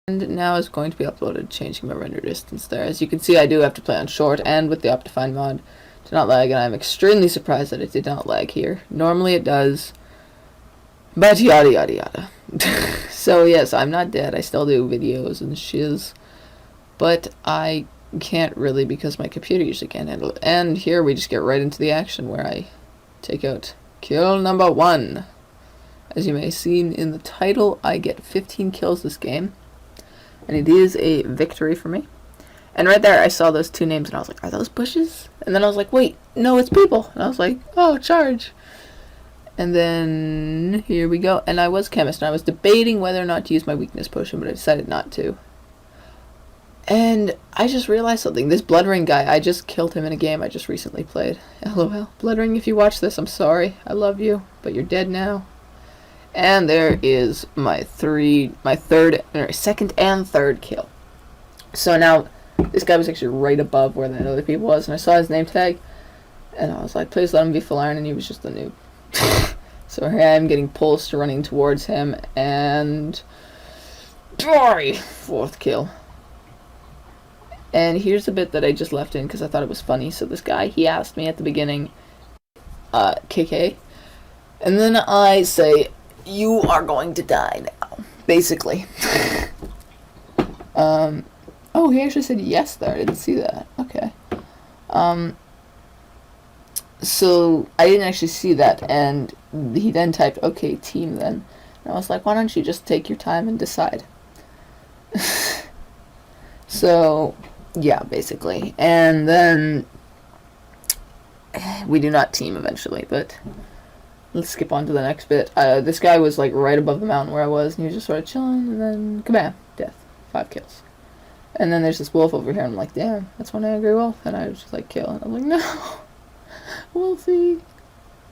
And now is going to be uploaded, changing my render distance there. As you can see, I do have to play on short and with the Optifine mod to not lag, and I'm extremely surprised that it did not lag here. Normally it does, but yada yada yada. So yes, I'm not dead. I still do videos and shiz, but I can't really because my computer usually can't handle it. And here we just get right into the action where I take out kill number 1. As you may have seen in the title, I get 15 kills this game, and it is a victory for me. And right there I saw those 2 names and I was like, are those bushes? And then I was like, wait, no, it's people. And I was like, oh, charge. And then here we go. And I was Chemist, and I was debating whether or not to use my weakness potion, but I decided not to. And I just realized something. This Blood Ring guy, I just killed him in a game I just recently played. LOL. Blood Ring, if you watch this, I'm sorry. I love you, but you're dead now. And there is my second and third kill. So now, this guy was actually right above where the other people was, and I saw his name tag, and I was like, please let him be full iron, and he was just a noob. So here I am getting pulsed, running towards him, and die! 4th kill. And here's the bit that I just left in because I thought it was funny. So this guy, he asked me at the beginning, KK, and then I say, you are going to die now, basically. Oh, he actually said yes there. I didn't see that. Okay. So I didn't actually see that, and he then typed, okay, team then. And I was like, why don't you just take your time and decide? So, yeah, basically. And then we do not team eventually, but let's skip on to the next bit. This guy was like right above the mountain where I was, and he was just sort of chilling, and then kabam, death. 5 kills. And then there's this wolf over here, and I'm like, damn, that's one angry wolf. And I was just like, kill. And I'm like, no, wolfie.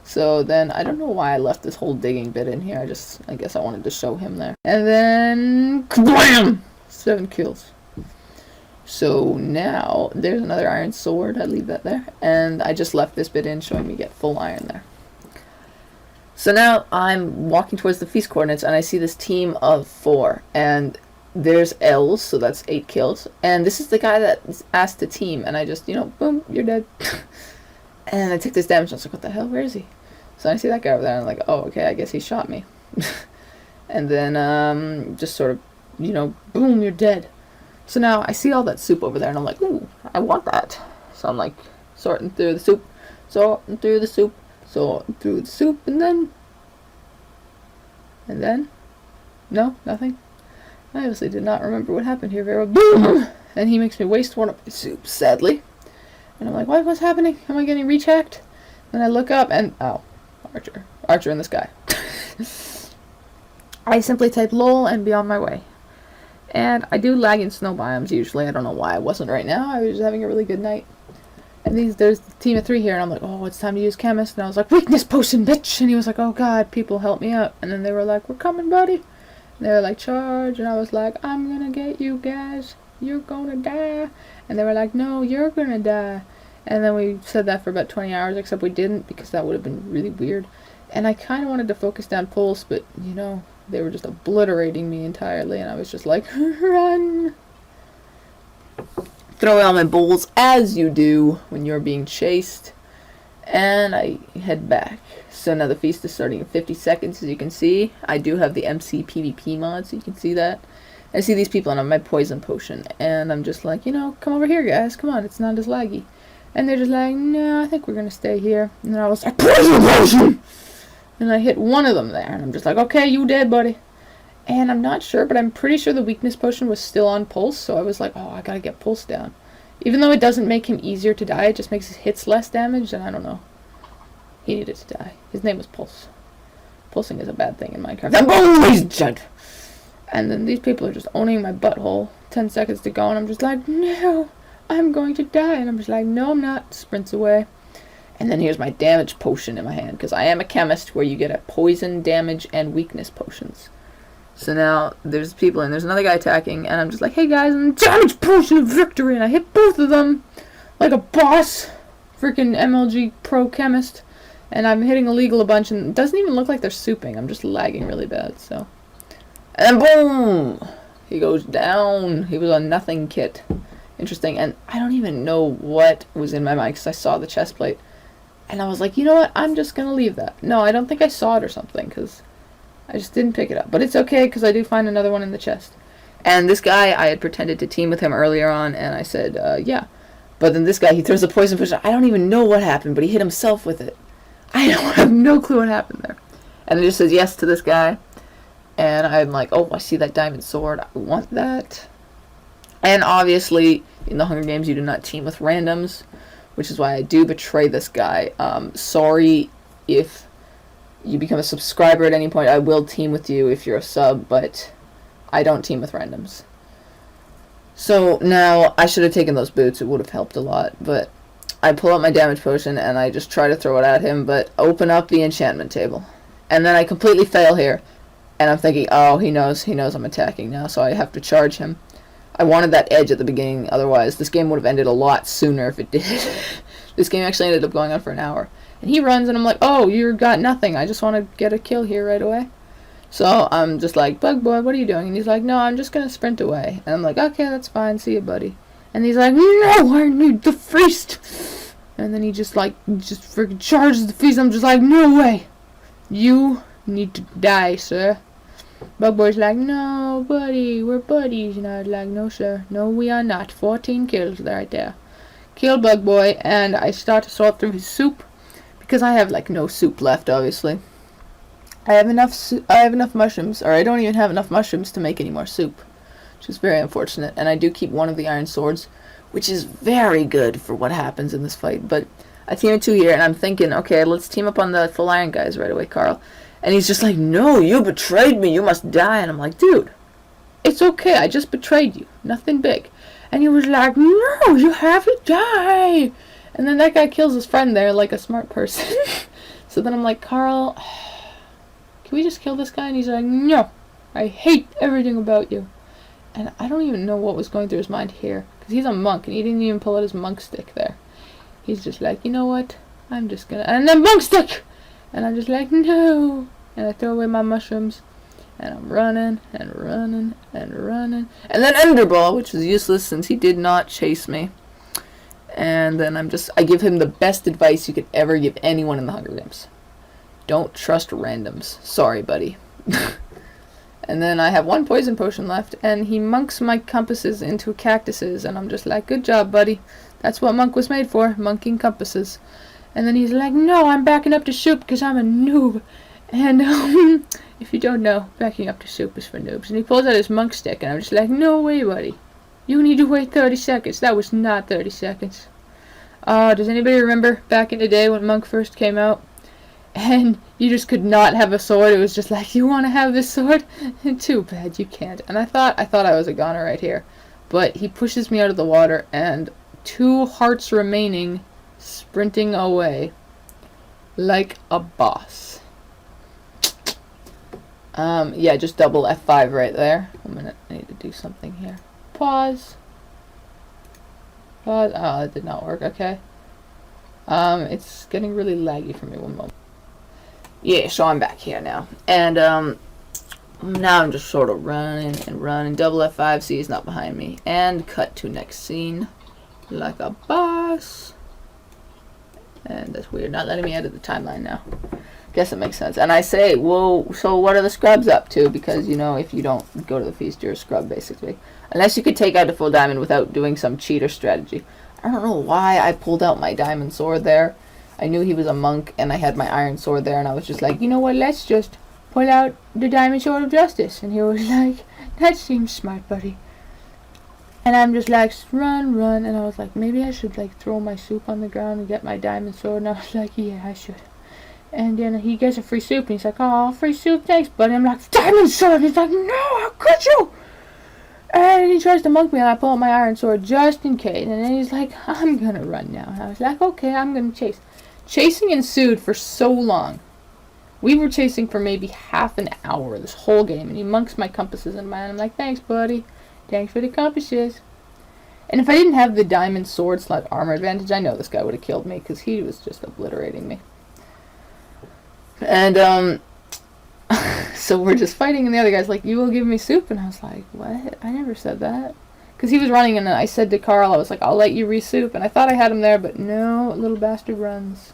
So then, I don't know why I left this whole digging bit in here. I guess I wanted to show him there. And then, kablam! 7 kills. So now, there's another iron sword. I leave that there. And I just left this bit in, showing me get full iron there. So now, I'm walking towards the feast coordinates, and I see this team of 4. And there's L's, so that's 8 kills. And this is the guy that asked to team, and I just, boom, you're dead. And I took this damage, and I was like, what the hell, where is he? So I see that guy over there, and I'm like, oh, okay, I guess he shot me. And then, just sort of, boom, you're dead. So now, I see all that soup over there, and I'm like, ooh, I want that. So I'm like, sorting through the soup, and then, no, nothing. I obviously did not remember what happened here very well. Boom! And he makes me waste one of my soup, sadly. And I'm like, what's happening? Am I getting rechecked? Then I look up and, oh, Archer in the sky. I simply type lol and be on my way. And I do lag in snow biomes usually. I don't know why I wasn't right now. I was just having a really good night. And there's the team of 3 here, and I'm like, oh, it's time to use Chemist. And I was like, weakness potion, bitch! And he was like, oh god, people help me out. And then they were like, we're coming, buddy. And they were like, charge. And I was like, I'm gonna get you guys. You're gonna die. And they were like, no, you're gonna die. And then we said that for about 20 hours, except we didn't, because that would have been really weird. And I kind of wanted to focus down pulse, but, they were just obliterating me entirely, and I was just like, run! Throw out my bowls, as you do when you're being chased. And I head back. So now the feast is starting in 50 seconds, as you can see. I do have the MC PvP mod, so you can see that. I see these people, and I'm my poison potion. And I'm just like, come over here, guys. Come on, it's not as laggy. And they're just like, no, I think we're going to stay here. And then I was like, poison potion! And I hit one of them there. And I'm just like, okay, you dead, buddy. And I'm not sure, but I'm pretty sure the weakness potion was still on pulse. So I was like, oh, I got to get pulse down. Even though it doesn't make him easier to die, it just makes his hits less damage. And I don't know. He needed to die. His name was Pulse. Pulsing is a bad thing in Minecraft. And boom, he's dead. And then these people are just owning my butthole. 10 seconds to go, and I'm just like, no, I'm going to die. And I'm just like, no, I'm not. Sprints away. And then here's my damage potion in my hand, because I am a chemist where you get a poison, damage, and weakness potions. So now there's people, and there's another guy attacking, and I'm just like, hey guys, I'm damage potion of victory, and I hit both of them like a boss. Freaking MLG pro chemist. And I'm hitting illegal a bunch, and it doesn't even look like they're souping. I'm just lagging really bad, so. And then boom! He goes down. He was on nothing kit. Interesting. And I don't even know what was in my mind because I saw the chest plate. And I was like, you know what? I'm just going to leave that. No, I don't think I saw it or something because I just didn't pick it up. But it's okay because I do find another one in the chest. And this guy, I had pretended to team with him earlier on, and I said, yeah. But then this guy, he throws a poison potion. I don't even know what happened, but he hit himself with it. I have no clue what happened there. And it just says yes to this guy. And I'm like, oh, I see that diamond sword. I want that. And obviously, in the Hunger Games, you do not team with randoms, which is why I do betray this guy. Sorry if you become a subscriber at any point. I will team with you if you're a sub, but I don't team with randoms. So now, I should have taken those boots. It would have helped a lot. But I pull out my damage potion, and I just try to throw it at him, but open up the enchantment table. And then I completely fail here. And I'm thinking, oh, he knows I'm attacking now, so I have to charge him. I wanted that edge at the beginning, otherwise this game would have ended a lot sooner if it did. This game actually ended up going on for an hour. And he runs, and I'm like, oh, you got nothing. I just want to get a kill here right away. So I'm just like, Bug Boy, what are you doing? And he's like, no, I'm just going to sprint away. And I'm like, okay, that's fine. See you, buddy. And he's like, no, I need the feast. And then he just freaking charges the feast. I'm just like, no way. You need to die, sir. Bug Boy's like, no, buddy, we're buddies. And I was like, no, sir. No, we are not. 14 kills right there. Kill Bug Boy, and I start to sort through his soup. Because I have, like, no soup left, obviously. I have enough mushrooms, or I don't even have enough mushrooms to make any more soup. Which is very unfortunate. And I do keep one of the iron swords, which is very good for what happens in this fight. But I team with two here, and I'm thinking, okay, let's team up on the full iron guys right away, Carl. And he's just like, no, you betrayed me, you must die. And I'm like, dude, it's okay, I just betrayed you, nothing big. And he was like, no, you have to die. And then that guy kills his friend there like a smart person. So then I'm like, Carl, can we just kill this guy? And he's like, no, I hate everything about you. And I don't even know what was going through his mind here, because he's a monk, and he didn't even pull out his monk stick there. He's just like, you know what, I'm just gonna, and then monk stick! And I'm just like, no. And I throw away my mushrooms. And I'm running, and running, and running. And then Ender Ball, which was useless since he did not chase me. And then I give him the best advice you could ever give anyone in the Hunger Games. Don't trust randoms. Sorry, buddy. And then I have one poison potion left. And he monks my compasses into cactuses. And I'm just like, good job, buddy. That's what monk was made for. Monking compasses. And then he's like, no, I'm backing up to soup because I'm a noob. And if you don't know, backing up to soup is for noobs. And he pulls out his monk stick, and I'm just like, no way, buddy. You need to wait 30 seconds. That was not 30 seconds. Does anybody remember back in the day when monk first came out? And you just could not have a sword. It was just like, you want to have this sword? Too bad, you can't. And I thought I was a goner right here. But he pushes me out of the water, and 2 hearts remaining, sprinting away like a boss. Yeah, just double F5 right there. I need to do something here. Pause. Pause. Oh, that did not work. Okay. It's getting really laggy for me. One moment. Yeah, so I'm back here now. And, now I'm just sort of running and running. Double F5, see he's not behind me. And cut to next scene. Like a boss. And that's weird. Not letting me edit the timeline now. Guess it makes sense. And I say, whoa, so what are the scrubs up to? Because, you know, if you don't go to the feast, you're a scrub, basically. Unless you could take out the full diamond without doing some cheater strategy. I don't know why I pulled out my diamond sword there. I knew he was a monk, and I had my iron sword there, and I was just like, you know what, let's just pull out the diamond sword of justice. And he was like, that seems smart, buddy. And I'm just like, run, run. And I was like, maybe I should, like, throw my soup on the ground and get my diamond sword. And I was like, yeah, I should. And then he gets a free soup, and he's like, oh, free soup, thanks, buddy. I'm like, diamond sword! And he's like, no, how could you? And he tries to monk me, and I pull out my iron sword just in case. And then he's like, I'm gonna run now. And I was like, okay, I'm gonna chase. Chasing ensued for so long. We were chasing for maybe half an hour this whole game, and he monks my compasses in mine. I'm like, thanks, buddy. Thanks for the compasses. And if I didn't have the diamond sword / armor advantage, I know this guy would have killed me, because he was just obliterating me. And, so So we're just fighting, and the other guy's like, you will give me soup? And I was like, what? I never said that. Because he was running, and I said to Carl, I was like, I'll let you re-soup. And I thought I had him there, but no, little bastard runs.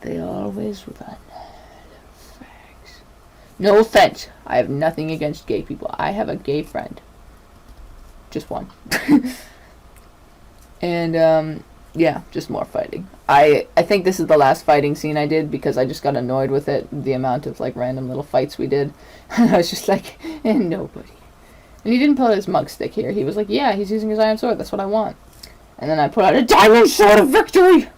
They always run. Facts. No offense. I have nothing against gay people. I have a gay friend. Just one. And, yeah, just more fighting. I think this is the last fighting scene I did because I just got annoyed with it, the amount of, like, random little fights we did. I was just like, nobody. And he didn't pull out his mug stick here. He was like, yeah, he's using his iron sword. That's what I want. And then I put out a diamond sword of victory.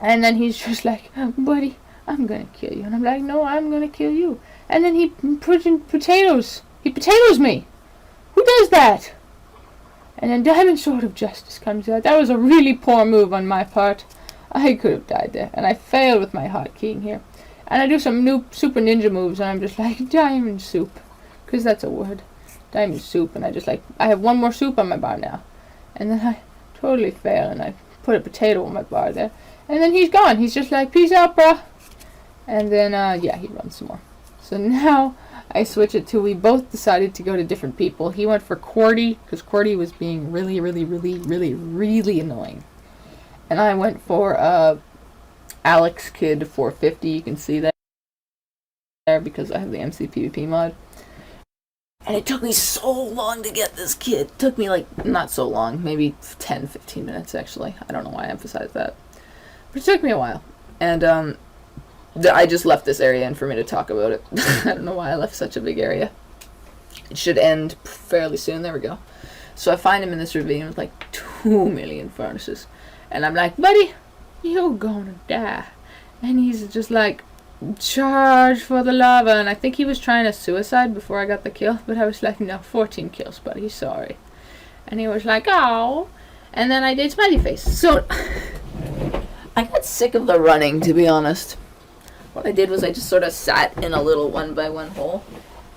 And then he's just like, buddy, I'm going to kill you. And I'm like, no, I'm going to kill you. And then he put in potatoes. He potatoes me. Who does that? And then Diamond Sword of Justice comes out. That was a really poor move on my part. I could have died there. And I failed with my hotkeying here. And I do some new super ninja moves. And I'm just like, diamond soup. Because that's a word. Diamond soup. And I just like, I have one more soup on my bar now. And then I totally fail. And I put a potato on my bar there. And then he's gone. He's just like, peace out, bruh. And then, yeah, he runs some more. So now I switch it to we both decided to go to different people. He went for QWERTY because QWERTY was being really, really, really, really, really annoying. And I went for Alex Kid 450. You can see that there because I have the MC PvP mod. And it took me so long to get this kid. It took me like, not so long, maybe 10, 15 minutes actually. I don't know why I emphasize that. But it took me a while. And I just left this area in for me to talk about it. I don't know why I left such a big area. It should end fairly soon. There we go. So I find him in this ravine with like 2 million furnaces. And I'm like, buddy, you're gonna die. And he's just like, charge for the lava. And I think he was trying to suicide before I got the kill. But I was like, no, 14 kills, buddy. Sorry. And he was like, oh. And then I did smiley face. So I got sick of the running, to be honest. What I did was I just sort of sat in a little 1x1 hole.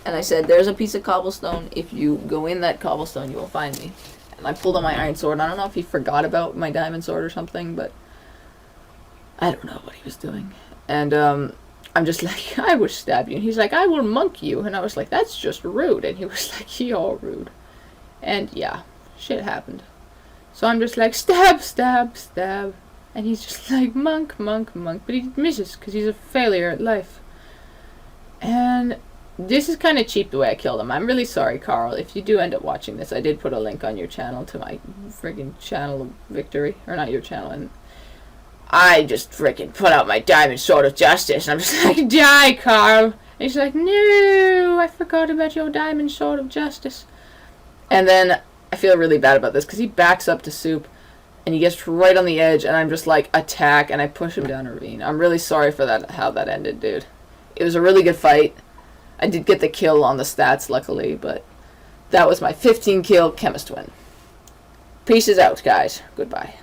And I said, there's a piece of cobblestone. If you go in that cobblestone, you will find me. And I pulled out my iron sword. I don't know if he forgot about my diamond sword or something, but I don't know what he was doing. And I'm just like, I will stab you. And he's like, I will monk you. And I was like, that's just rude. And he was like, you're rude. And yeah, shit happened. So I'm just like, stab, stab, stab. And he's just like, monk, monk, monk. But he misses because he's a failure at life. And this is kind of cheap the way I killed him. I'm really sorry, Carl. If you do end up watching this, I did put a link on your channel to my friggin' channel of victory. Or not your channel. And I just frickin' put out my diamond sword of justice. And I'm just like, die, Carl. And he's like, no, I forgot about your diamond sword of justice. And then I feel really bad about this because he backs up to Soup. And he gets right on the edge, and I'm just like, attack, and I push him down a ravine. I'm really sorry for that, how that ended, dude. It was a really good fight. I did get the kill on the stats, luckily, but that was my 15 kill Chemist win. Peace out, guys. Goodbye.